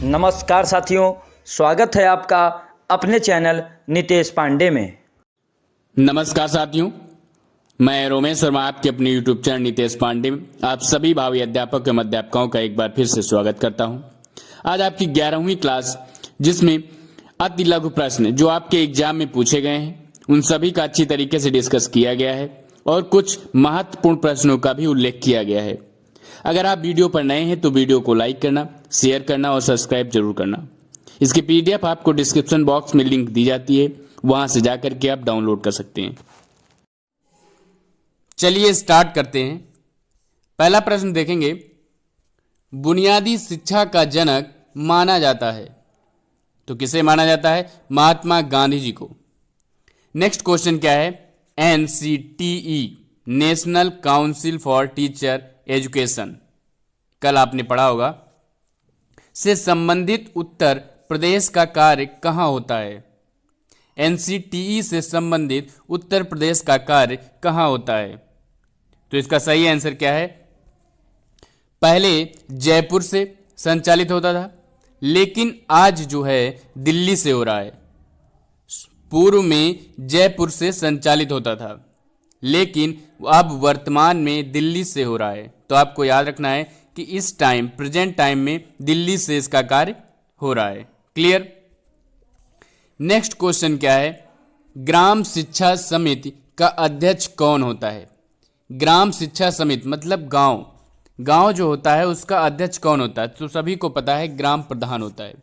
नमस्कार साथियों, स्वागत है आपका अपने चैनल नितेश पांडे में। नमस्कार साथियों, मैं रोमेश वर्मा आपके अपने यूट्यूब चैनल नितेश पांडे में आप सभी भावी अध्यापक एवं अध्यापकों का एक बार फिर से स्वागत करता हूं। आज आपकी 11वीं क्लास, जिसमें अति लघु प्रश्न जो आपके एग्जाम में पूछे गए हैं उन सभी का अच्छी तरीके से डिस्कस किया गया है और कुछ महत्वपूर्ण प्रश्नों का भी उल्लेख किया गया है। अगर आप वीडियो पर नए हैं तो वीडियो को लाइक करना, शेयर करना और सब्सक्राइब जरूर करना। इसकी पीडीएफ आपको डिस्क्रिप्शन बॉक्स में लिंक दी जाती है, वहां से जाकर के आप डाउनलोड कर सकते हैं। चलिए स्टार्ट करते हैं। पहला प्रश्न देखेंगे, बुनियादी शिक्षा का जनक माना जाता है तो किसे माना जाता है? महात्मा गांधी जी को। नेक्स्ट क्वेश्चन क्या है? NCTE national council for teacher education, कल आपने पढ़ा होगा, से संबंधित उत्तर प्रदेश का कार्य कहां होता है? NCTE से संबंधित उत्तर प्रदेश का कार्य कहां होता है? तो इसका सही आंसर क्या है? पहले जयपुर से संचालित होता था, लेकिन आज जो है दिल्ली से हो रहा है। पूर्व में जयपुर से संचालित होता था, लेकिन अब वर्तमान में दिल्ली से हो रहा है। तो आपको याद रखना है कि इस टाइम, प्रेजेंट टाइम में दिल्ली से इसका कार्य हो रहा है। क्लियर? नेक्स्ट क्वेश्चन क्या है? ग्राम शिक्षा समिति का अध्यक्ष कौन होता है? ग्राम शिक्षा समिति मतलब गांव जो होता है उसका अध्यक्ष कौन होता है? तो सभी को पता है ग्राम प्रधान होता है।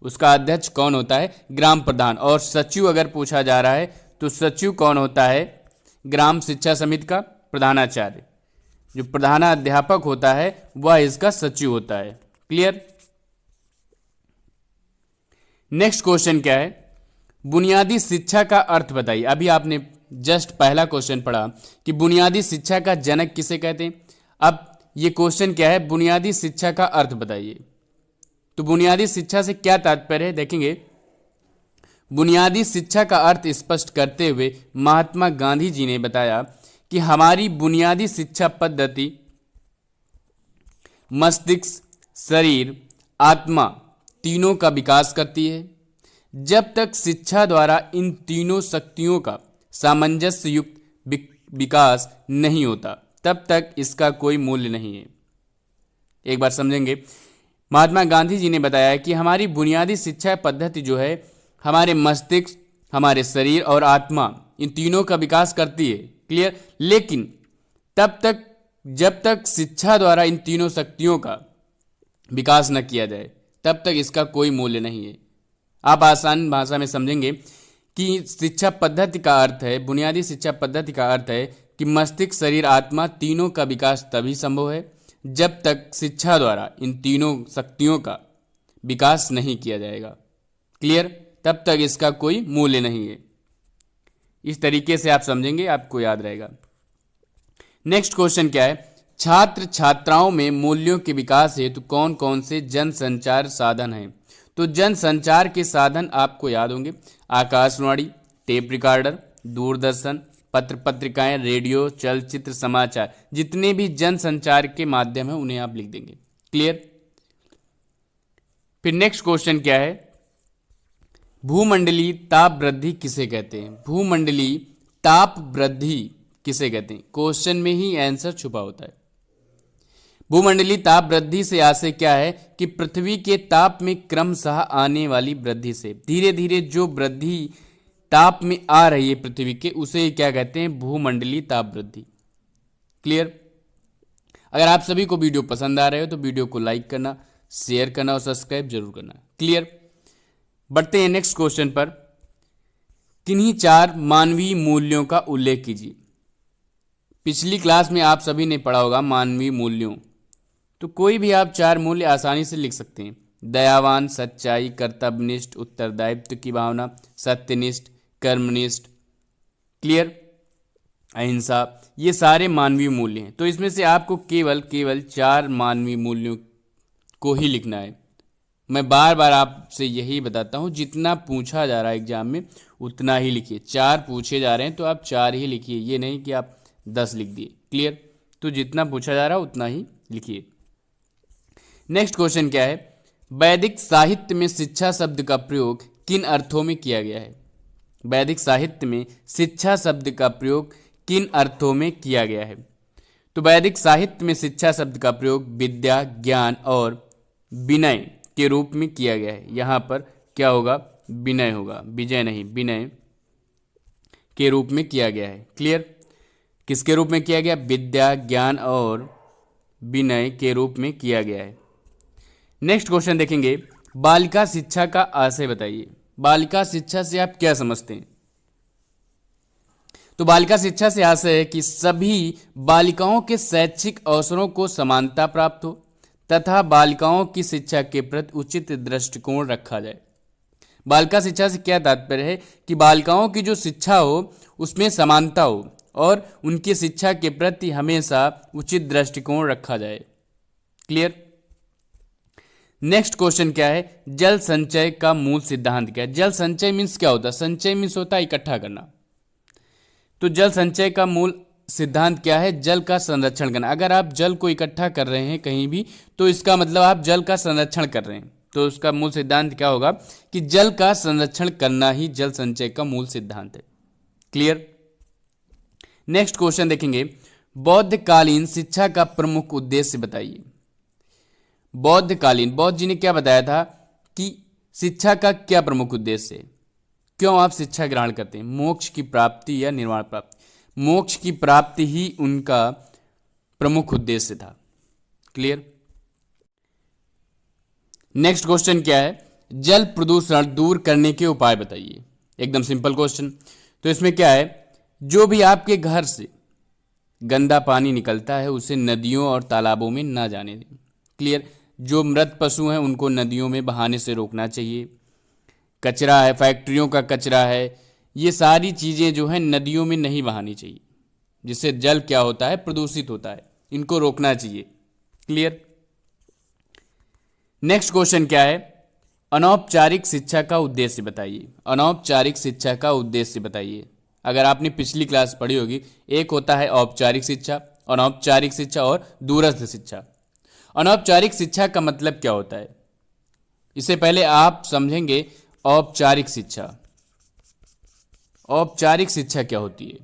उसका अध्यक्ष कौन होता है? ग्राम प्रधान। और सचिव अगर पूछा जा रहा है तो सचिव कौन होता है? ग्राम शिक्षा समिति का प्रधानाचार्य, जो प्रधानाध्यापक होता है वह इसका सचिव होता है। क्लियर? नेक्स्ट क्वेश्चन क्या है? बुनियादी शिक्षा का अर्थ बताइए। अभी आपने जस्ट पहला क्वेश्चन पढ़ा कि बुनियादी शिक्षा का जनक किसे कहते हैं। अब ये क्वेश्चन क्या है? बुनियादी शिक्षा का अर्थ बताइए। तो बुनियादी शिक्षा से क्या तात्पर्य है देखेंगे। बुनियादी शिक्षा का अर्थ स्पष्ट करते हुए महात्मा गांधी जी ने बताया कि हमारी बुनियादी शिक्षा पद्धति मस्तिष्क, शरीर, आत्मा तीनों का विकास करती है। जब तक शिक्षा द्वारा इन तीनों शक्तियों का सामंजस्य युक्त विकास नहीं होता, तब तक इसका कोई मूल्य नहीं है। एक बार समझेंगे। महात्मा गांधी जी ने बताया कि हमारी बुनियादी शिक्षा पद्धति जो है हमारे मस्तिष्क, हमारे शरीर और आत्मा इन तीनों का विकास करती है। क्लियर? लेकिन तब तक, जब तक शिक्षा द्वारा इन तीनों शक्तियों का विकास न किया जाए, तब तक इसका कोई मूल्य नहीं है। आप आसान भाषा में समझेंगे कि शिक्षा पद्धति का अर्थ है, बुनियादी शिक्षा पद्धति का अर्थ है कि मस्तिष्क, शरीर, आत्मा तीनों का विकास तभी संभव है जब तक शिक्षा द्वारा इन तीनों शक्तियों का विकास नहीं किया जाएगा। क्लियर? तब तक इसका कोई मूल्य नहीं है। इस तरीके से आप समझेंगे, आपको याद रहेगा। नेक्स्ट क्वेश्चन क्या है? छात्र छात्राओं में मूल्यों के विकास हेतु कौन कौन से जन संचार साधन हैं? तो जन संचार के साधन आपको याद होंगे। आकाशवाणी, टेप रिकॉर्डर, दूरदर्शन, पत्र पत्रिकाएं, रेडियो, चलचित्र, समाचार, जितने भी जन संचार के माध्यम है उन्हें आप लिख देंगे। क्लियर? फिर नेक्स्ट क्वेश्चन क्या है? भूमंडलीय ताप वृद्धि किसे कहते हैं? भूमंडलीय ताप वृद्धि किसे कहते हैं? क्वेश्चन में ही आंसर छुपा होता है। भूमंडलीय ताप वृद्धि से आशय क्या है कि पृथ्वी के ताप में क्रमशः आने वाली वृद्धि से धीरे धीरे जो वृद्धि ताप में आ रही है पृथ्वी के, उसे क्या कहते हैं? भूमंडलीय ताप वृद्धि। क्लियर? अगर आप सभी को वीडियो पसंद आ रहे हो तो वीडियो को लाइक करना, शेयर करना और सब्सक्राइब जरूर करना। क्लियर? बढ़ते हैं नेक्स्ट क्वेश्चन पर। किन्हीं 4 मानवीय मूल्यों का उल्लेख कीजिए। पिछली क्लास में आप सभी ने पढ़ा होगा मानवीय मूल्यों। तो कोई भी आप 4 मूल्य आसानी से लिख सकते हैं। दयावान, सच्चाई, कर्तव्यनिष्ठ, उत्तरदायित्व की भावना, सत्यनिष्ठ, कर्मनिष्ठ, क्लियर, अहिंसा, ये सारे मानवीय मूल्य हैं। तो इसमें से आपको केवल 4 मानवीय मूल्यों को ही लिखना है। मैं बार बार आपसे यही बताता हूं, जितना पूछा जा रहा है एग्जाम में उतना ही लिखिए। 4 पूछे जा रहे हैं तो आप 4 ही लिखिए, ये नहीं कि आप 10 लिख दिए। क्लियर? तो जितना पूछा जा रहा है उतना ही लिखिए। नेक्स्ट क्वेश्चन क्या है? वैदिक साहित्य में शिक्षा शब्द का प्रयोग किन अर्थों में किया गया है? वैदिक साहित्य में शिक्षा शब्द का प्रयोग किन अर्थों में किया गया है? तो वैदिक साहित्य में शिक्षा शब्द का प्रयोग विद्या, ज्ञान और विनय के रूप में किया गया है। यहाँ पर क्या होगा? विनय होगा, विजय नहीं, विनय के रूप में किया गया है। क्लियर? किसके रूप में किया गया? विद्या, ज्ञान और विनय के रूप में किया गया है। नेक्स्ट क्वेश्चन देखेंगे, बालिका शिक्षा का आशय बताइए। बालिका शिक्षा से आप क्या समझते हैं? तो बालिका शिक्षा से आशय है कि सभी बालिकाओं के शैक्षिक अवसरों को समानता प्राप्त हो तथा बालिकाओं की शिक्षा के प्रति उचित दृष्टिकोण रखा जाए। बालिका शिक्षा से क्या तात्पर्य है? कि बालिकाओं की जो शिक्षा हो उसमें समानता हो और उनकी शिक्षा के प्रति हमेशा उचित दृष्टिकोण रखा जाए। क्लियर? नेक्स्ट क्वेश्चन क्या है? जल संचय का मूल सिद्धांत क्या है? जल संचय मीन्स क्या होता है? संचय मीन्स होता है इकट्ठा करना। तो जल संचय का मूल सिद्धांत क्या है? जल का संरक्षण करना। अगर आप जल को इकट्ठा कर रहे हैं कहीं भी तो इसका मतलब आप जल का संरक्षण कर रहे हैं। तो उसका मूल सिद्धांत क्या होगा? कि जल का संरक्षण करना ही जल संचय का मूल सिद्धांत है। क्लियर? नेक्स्ट क्वेश्चन देखेंगे, बौद्धकालीन शिक्षा का प्रमुख उद्देश्य बताइए। बौद्धकालीन, बौद्ध जी ने क्या बताया था कि शिक्षा का क्या प्रमुख उद्देश्य है? क्यों आप शिक्षा ग्रहण करते हैं? मोक्ष की प्राप्ति या निर्वाण प्राप्ति? मोक्ष की प्राप्ति ही उनका प्रमुख उद्देश्य था। क्लियर? नेक्स्ट क्वेश्चन क्या है? जल प्रदूषण दूर करने के उपाय बताइए। एकदम सिंपल क्वेश्चन। तो इसमें क्या है? जो भी आपके घर से गंदा पानी निकलता है उसे नदियों और तालाबों में ना जाने दें। क्लियर? जो मृत पशु हैं उनको नदियों में बहाने से रोकना चाहिए। कचरा है, फैक्ट्रियों का कचरा है, ये सारी चीज़ें जो है नदियों में नहीं बहानी चाहिए, जिससे जल क्या होता है? प्रदूषित होता है। इनको रोकना चाहिए। क्लियर? नेक्स्ट क्वेश्चन क्या है? अनौपचारिक शिक्षा का उद्देश्य बताइए। अनौपचारिक शिक्षा का उद्देश्य बताइए। अगर आपने पिछली क्लास पढ़ी होगी, एक होता है औपचारिक शिक्षा, अनौपचारिक शिक्षा और दूरस्थ शिक्षा। अनौपचारिक शिक्षा का मतलब क्या होता है? इससे पहले आप समझेंगे औपचारिक शिक्षा। औपचारिक शिक्षा क्या होती है?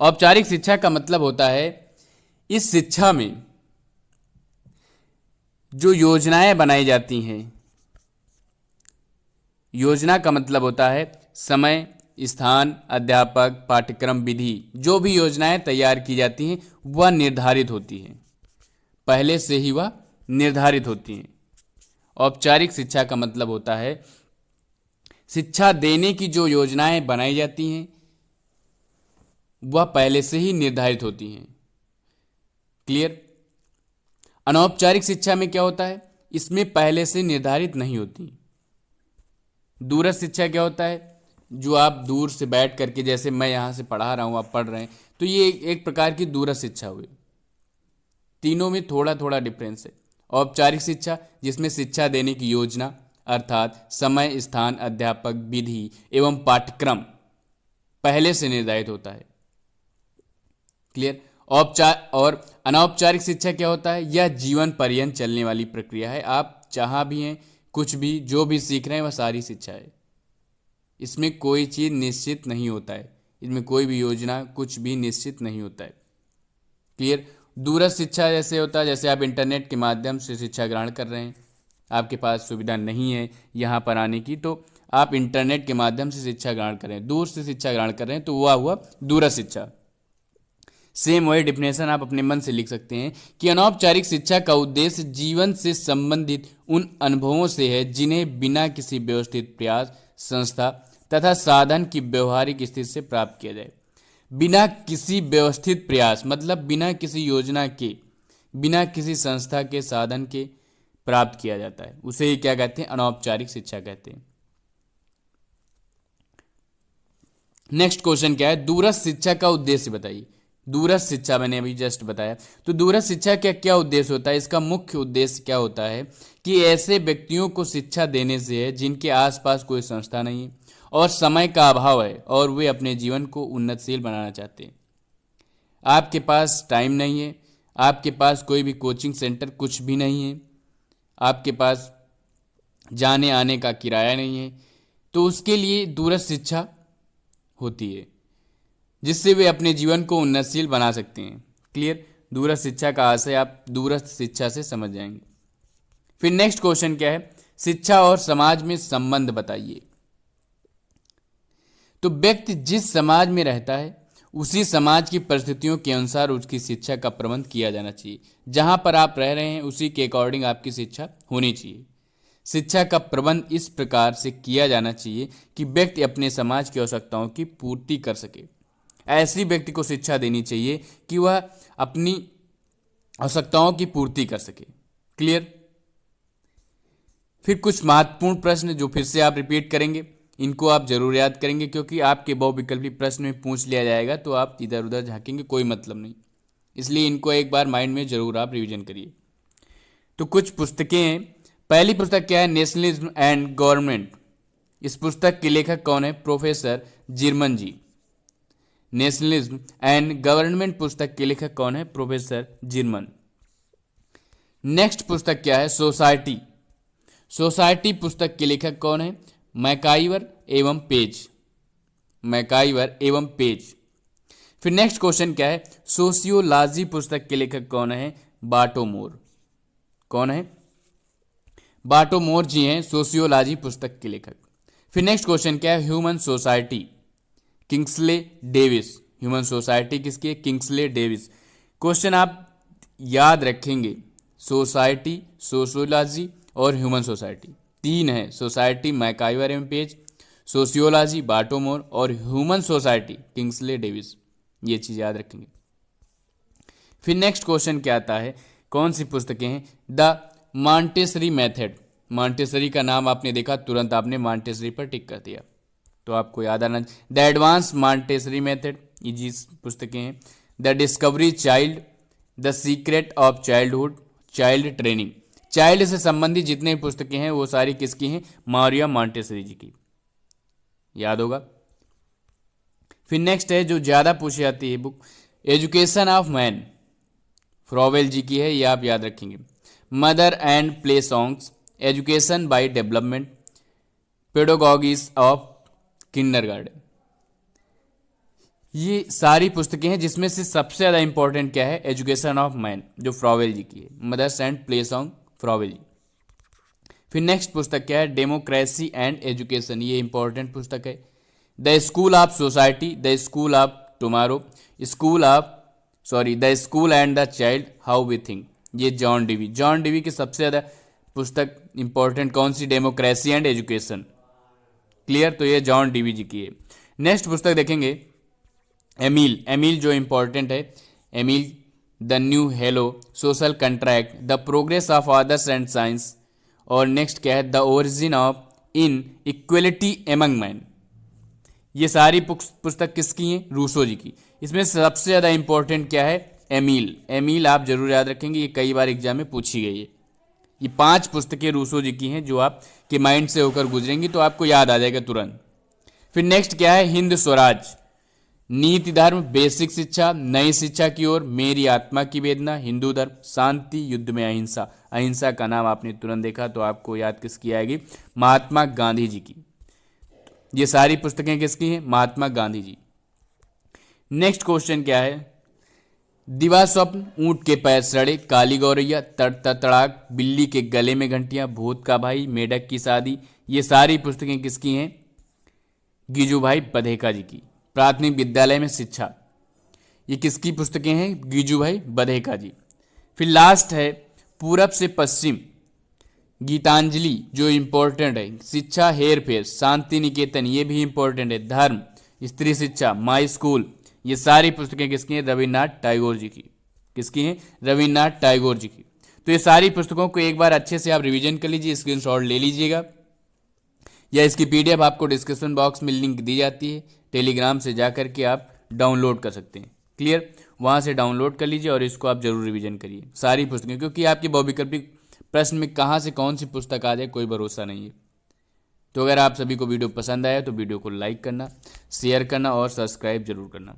औपचारिक शिक्षा का मतलब होता है इस शिक्षा में जो योजनाएं बनाई जाती हैं। योजना का मतलब होता है समय, स्थान, अध्यापक, पाठ्यक्रम, विधि। जो भी योजनाएं तैयार की जाती हैं वह निर्धारित होती हैं, पहले से ही वह निर्धारित होती हैं। औपचारिक शिक्षा का मतलब होता है शिक्षा देने की जो योजनाएं बनाई जाती हैं वह पहले से ही निर्धारित होती हैं। क्लियर? अनौपचारिक शिक्षा में क्या होता है? इसमें पहले से निर्धारित नहीं होती। दूरस्थ शिक्षा क्या होता है? जो आप दूर से बैठ करके, जैसे मैं यहाँ से पढ़ा रहा हूँ, आप पढ़ रहे हैं, तो ये एक प्रकार की दूरस्थ शिक्षा हुई। तीनों में थोड़ा थोड़ा डिफरेंस है। औपचारिक शिक्षा जिसमें शिक्षा देने की योजना अर्थात समय, स्थान, अध्यापक, विधि एवं पाठ्यक्रम पहले से निर्धारित होता है। क्लियर? और अनौपचारिक शिक्षा क्या होता है? यह जीवन पर्यंत चलने वाली प्रक्रिया है। आप जहाँ भी हैं, कुछ भी जो भी सीख रहे हैं वह सारी शिक्षा है। इसमें कोई चीज़ निश्चित नहीं होता है, इसमें कोई भी योजना कुछ भी निश्चित नहीं होता है। क्लियर? दूरस्थ शिक्षा जैसे होता है, जैसे आप इंटरनेट के माध्यम से शिक्षा ग्रहण कर रहे हैं, आपके पास सुविधा नहीं है यहाँ पर आने की, तो आप इंटरनेट के माध्यम से शिक्षा ग्रहण कर रहे हैं, दूर से शिक्षा ग्रहण कर रहे हैं, तो वह हुआ दूरस्थ शिक्षा। सेम वही डिफिनेशन आप अपने मन से लिख सकते हैं कि अनौपचारिक शिक्षा का उद्देश्य जीवन से संबंधित उन अनुभवों से है जिन्हें बिना किसी व्यवस्थित प्रयास, संस्था तथा साधन की व्यवहारिक स्थिति से प्राप्त किया जाए। बिना किसी व्यवस्थित प्रयास मतलब बिना किसी योजना के, बिना किसी संस्था के, साधन के प्राप्त किया जाता है, उसे ही क्या कहते हैं? अनौपचारिक शिक्षा कहते हैं। नेक्स्ट क्वेश्चन क्या है? दूरस्थ शिक्षा का उद्देश्य बताइए। दूरस्थ शिक्षा मैंने अभी जस्ट बताया, तो दूरस्थ शिक्षा का क्या उद्देश्य होता है? इसका मुख्य उद्देश्य क्या होता है कि ऐसे व्यक्तियों को शिक्षा देने से है जिनके आसपास कोई संस्था नहीं है और समय का अभाव है और वे अपने जीवन को उन्नतशील बनाना चाहते हैं। आपके पास टाइम नहीं है, आपके पास कोई भी कोचिंग सेंटर कुछ भी नहीं है, आपके पास जाने आने का किराया नहीं है, तो उसके लिए दूरस्थ शिक्षा होती है, जिससे वे अपने जीवन को उन्नतशील बना सकते हैं। क्लियर? दूरस्थ शिक्षा का आशय आप दूरस्थ शिक्षा से समझ जाएंगे। फिर नेक्स्ट क्वेश्चन क्या है, शिक्षा और समाज में संबंध बताइए। तो व्यक्ति जिस समाज में रहता है उसी समाज की परिस्थितियों के अनुसार उसकी शिक्षा का प्रबंध किया जाना चाहिए। जहां पर आप रह रहे हैं उसी के अकॉर्डिंग आपकी शिक्षा होनी चाहिए। शिक्षा का प्रबंध इस प्रकार से किया जाना चाहिए कि व्यक्ति अपने समाज की आवश्यकताओं की पूर्ति कर सके। ऐसी व्यक्ति को शिक्षा देनी चाहिए कि वह अपनी आवश्यकताओं की पूर्ति कर सके। क्लियर? फिर कुछ महत्वपूर्ण प्रश्न जो फिर से आप रिपीट करेंगे, इनको आप जरूर याद करेंगे, क्योंकि आपके बहुविकल्पी प्रश्न में पूछ लिया जाएगा तो आप इधर उधर झांकेंगे, कोई मतलब नहीं। इसलिए इनको एक बार माइंड में जरूर आप रिवीजन करिए। तो कुछ पुस्तकें हैं। पहली पुस्तक क्या है, नेशनलिज्म एंड गवर्नमेंट। इस पुस्तक के लेखक कौन है, professor Zimmern ji. Nationalism and government पुस्तक के लेखक कौन है, प्रोफेसर जिरमन। नेक्स्ट पुस्तक क्या है, सोसाइटी। सोसाइटी पुस्तक के लेखक कौन है, मैकाइवर एवं पेज। मैकाइवर एवं पेज। फिर नेक्स्ट क्वेश्चन क्या है, सोशियोलॉजी पुस्तक के लेखक कौन है, बाटोमोर। कौन है, बाटोमोर जी हैं सोशियोलॉजी पुस्तक के लेखक। फिर नेक्स्ट क्वेश्चन क्या है, human society, Kingsley Davis. Human society किसकी है, किंग्सले डेविस। क्वेश्चन आप याद रखेंगे, सोसाइटी, सोशियोलॉजी और ह्यूमन सोसाइटी तीन है। सोसाइटी मैकाइवर एवं पेज, सोशियोलॉजी बाटोमोर और ह्यूमन सोसाइटी किंग्सले डेविस। ये चीज याद रखेंगे। फिर नेक्स्ट क्वेश्चन क्या आता है, कौन सी पुस्तकें हैं, द मॉन्टेसरी मेथड। मॉन्टेसरी का नाम आपने देखा, तुरंत आपने मॉन्टेसरी पर टिक कर दिया, तो आपको याद आना। द एडवांस मॉन्टेसरी मेथड, ये जी पुस्तकें हैं। The discovery child, the secret of childhood, child training. Child से संबंधित जितने पुस्तकें हैं वो सारी किसकी हैं, मारिया मॉन्टेसरी जी की, याद होगा। फिर नेक्स्ट है जो ज्यादा पूछी जाती है book, education of man, Froebel ji की है, ये आप याद रखेंगे। Mother and play songs, education by development, pedagogics of kindergarten. ये सारी पुस्तकें हैं जिसमें से सबसे ज्यादा इंपॉर्टेंट क्या है, एजुकेशन ऑफ मैन, जो फ्रॉवेल जी की है, mothers and play song, Froebel ji. फिर नेक्स्ट पुस्तक क्या है, डेमोक्रेसी एंड एजुकेशन, ये इंपॉर्टेंट पुस्तक है। The school of society, the school of tomorrow, the school and the child, how we think, ये जॉन डीवी। जॉन डीवी की सबसे ज्यादा पुस्तक इंपॉर्टेंट कौन सी, डेमोक्रेसी एंड एजुकेशन। क्लियर? तो ये जॉन डीवी जी की है। नेक्स्ट पुस्तक देखेंगे, एमिल। एमिल जो इंपॉर्टेंट है, Emile the new Heloise, social contract, the progress of आदर्स एंड साइंस। और नेक्स्ट क्या है, the origin of inequality among man. ये सारी पुस्तक किसकी हैं, रूसो जी की। इसमें सबसे ज्यादा इंपॉर्टेंट क्या है, एमिल। एमिल आप जरूर याद रखेंगे, ये कई बार एग्जाम में पूछी गई है। ये 5 पुस्तकें रूसो जी की हैं जो आपके माइंड से होकर गुजरेंगी तो आपको याद आ जाएगा तुरंत। फिर नेक्स्ट क्या है, हिंद स्वराज, नीति धर्म, बेसिक शिक्षा, नई शिक्षा की ओर, मेरी आत्मा की वेदना, हिंदू धर्म, शांति, युद्ध में अहिंसा। अहिंसा का नाम आपने तुरंत देखा तो आपको याद किसकी आएगी, महात्मा गांधी जी की। ये सारी पुस्तकें किसकी हैं, महात्मा गांधी जी। नेक्स्ट क्वेश्चन क्या है, दिवा स्वप्न, ऊंट के पैर सड़े, काली गौरैया, तड़ाक, बिल्ली के गले में घंटियां, भूत का भाई, मेढक की शादी। ये सारी पुस्तकें किसकी हैं, गिजुभाई बधेका जी की। प्राथमिक विद्यालय में शिक्षा, ये किसकी पुस्तकें हैं, गिजुभाई बधेका जी। फिर लास्ट है पूरब से पश्चिम, गीतांजलि जो इंपॉर्टेंट है, शिक्षा हेर फेर, शांति निकेतन, ये भी इंपॉर्टेंट है, धर्म, स्त्री शिक्षा, माई स्कूल। ये सारी पुस्तकें किसकी हैं, रविन्द्रनाथ टैगोर जी की। किसकी हैं, रविन्द्रनाथ टैगोर जी की। तो ये सारी पुस्तकों को एक बार अच्छे से आप रिवीजन कर लीजिए, स्क्रीनशॉट ले लीजिएगा, या इसकी पीडीएफ आपको डिस्क्रिप्शन बॉक्स में लिंक दी जाती है, टेलीग्राम से जाकर के आप डाउनलोड कर सकते हैं। क्लियर? वहां से डाउनलोड कर लीजिए और इसको आप जरूर रिवीजन करिए सारी पुस्तकें, क्योंकि आपकी बहुविकल्पी प्रश्न में कहाँ से कौन सी पुस्तक आ जाए कोई भरोसा नहीं है। तो अगर आप सभी को वीडियो पसंद आया तो वीडियो को लाइक करना, शेयर करना और सब्सक्राइब जरूर करना।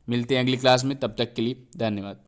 मिलते हैं अगली क्लास में, तब तक के लिए धन्यवाद।